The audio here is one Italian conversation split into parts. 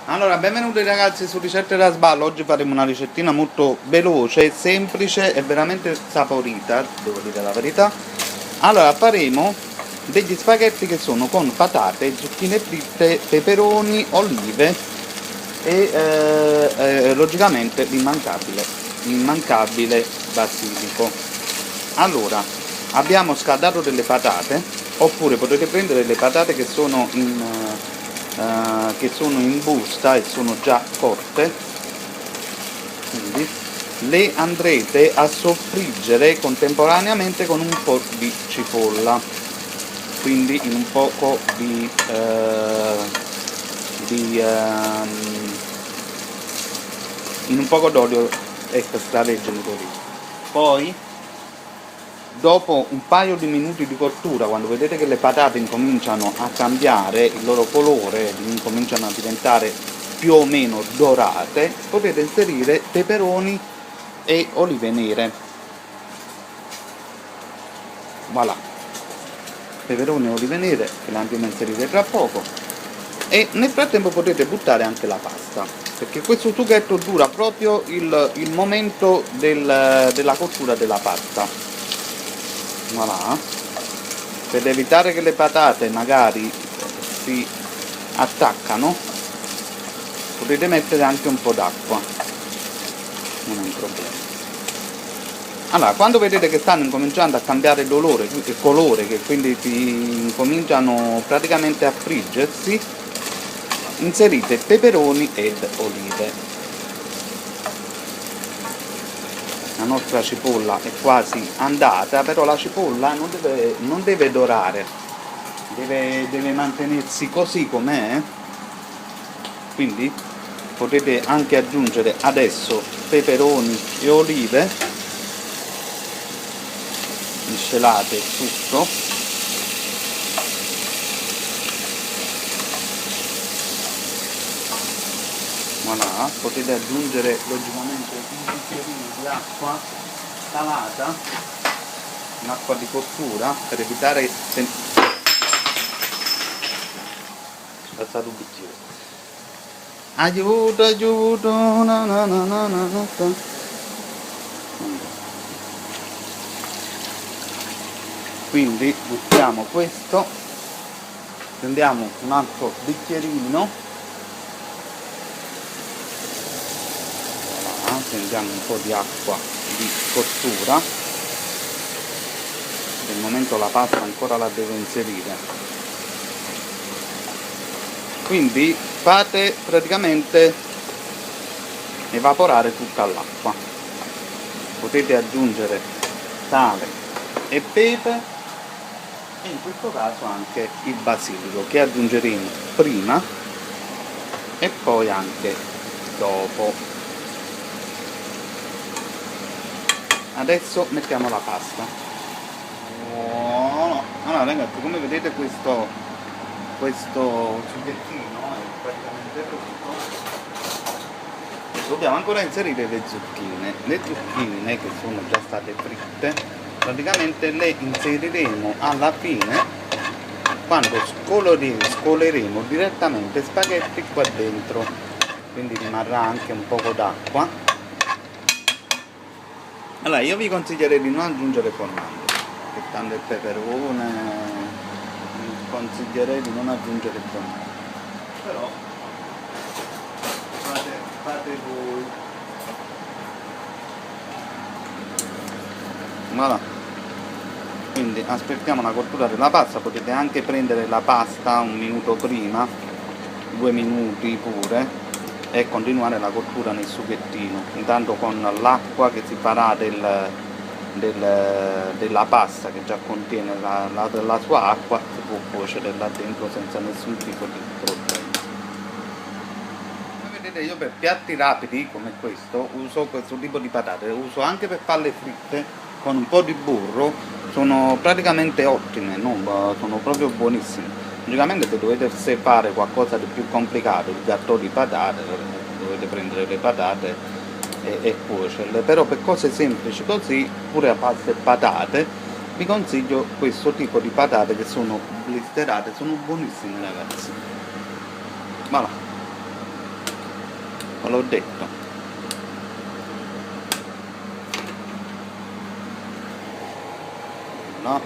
Allora, benvenuti ragazzi su Ricette da Sballo. Oggi faremo una ricettina molto veloce, semplice e veramente saporita, devo dire la verità. Allora, faremo degli spaghetti che sono con patate, zucchine fritte, peperoni, olive e logicamente l'immancabile basilico. Allora, abbiamo scaldato delle patate, oppure potete prendere le patate che sono in busta e sono già cotte, quindi le andrete a soffriggere contemporaneamente con un po' di cipolla, quindi in un poco in un poco d'olio extravergine d'oliva. Poi dopo un paio di minuti di cottura, quando vedete che le patate incominciano a cambiare il loro colore, incominciano a diventare più o meno dorate, potete inserire peperoni e olive nere. Voilà, peperoni e olive nere che le andiamo a inserire tra poco, e nel frattempo potete buttare anche la pasta, perché questo sughetto dura proprio il momento della cottura della pasta. Voilà. Per evitare che le patate magari si attaccano, potete mettere anche un po' d'acqua, non è un problema. Allora, quando vedete che stanno incominciando a cambiare il colore, che quindi incominciano praticamente a friggersi, inserite peperoni ed olive. La nostra cipolla è quasi andata, però la cipolla non deve dorare, deve mantenersi così com'è, quindi potete anche aggiungere adesso peperoni e olive, miscelate tutto, voilà. Potete aggiungere logicamente un bicchierino di acqua salata, un'acqua di cottura, per evitare passato un bicchiere. Aiuto, aiuto, na na na na na na. Quindi buttiamo questo, prendiamo un altro bicchierino, prendiamo un po' di acqua di cottura. Per il momento la pasta ancora la devo inserire, quindi fate praticamente evaporare tutta l'acqua. Potete aggiungere sale e pepe, e in questo caso anche il basilico, che aggiungeremo prima e poi anche dopo. Adesso mettiamo la pasta. Oh, allora ragazzi, come vedete questo sughettino è praticamente pronto. Dobbiamo ancora inserire le zucchine che sono già state fritte. Praticamente le inseriremo alla fine, quando scoleremo direttamente spaghetti qua dentro, quindi rimarrà anche un poco d'acqua. Allora, io vi consiglierei di non aggiungere formaggio, perché tanto il peperone, vi consiglierei di non aggiungere formaggio, però fate voi. Voilà. Quindi aspettiamo la cottura della pasta. Potete anche prendere la pasta un minuto prima, 2 minuti pure, e continuare la cottura nel sughettino, intanto con l'acqua che si farà della pasta, che già contiene la sua acqua, si può cuocere là dentro senza nessun tipo di problema. Come vedete, io per piatti rapidi come questo uso questo tipo di patate, uso anche per farle fritte con un po' di burro, sono praticamente ottime, sono proprio buonissime. Logicamente se dovete fare qualcosa di più complicato, il gatto di patate, dovete prendere le patate e cuocerle, però per cose semplici così, pure a pasta e patate, vi consiglio questo tipo di patate che sono blisterate, sono buonissime ragazzi. Voilà. l'ho detto. No.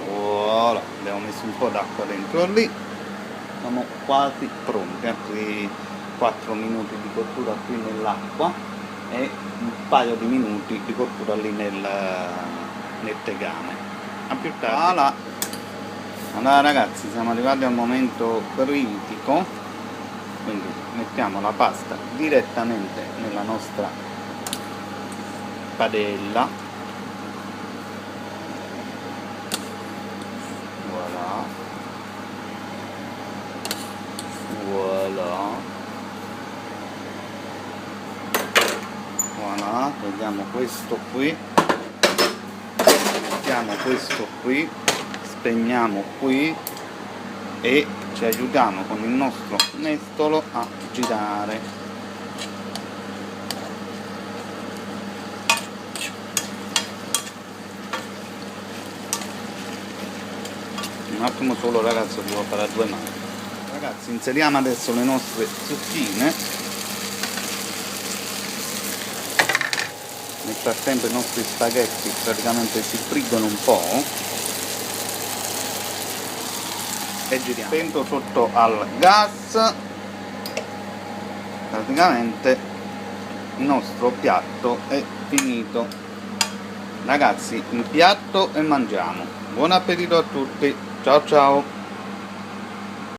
Voilà, abbiamo messo un po' d'acqua dentro lì, siamo quasi pronti, altri 4 minuti di cottura qui nell'acqua e un paio di minuti di cottura lì nel tegame. A più tardi. Allora ragazzi, siamo arrivati al momento critico, quindi mettiamo la pasta direttamente nella nostra padella. Voilà, voilà, voilà, togliamo questo qui, mettiamo questo qui, spegniamo qui e ci aiutiamo con il nostro mestolo a girare. Un attimo solo ragazzi, devo fare a 2 mani. Ragazzi, inseriamo adesso le nostre zucchine. Nel frattempo i nostri spaghetti praticamente si friggono un po' e giriamo. Spento sotto al gas, praticamente il nostro piatto è finito. Ragazzi, il piatto e mangiamo. Buon appetito a tutti, ciao ciao.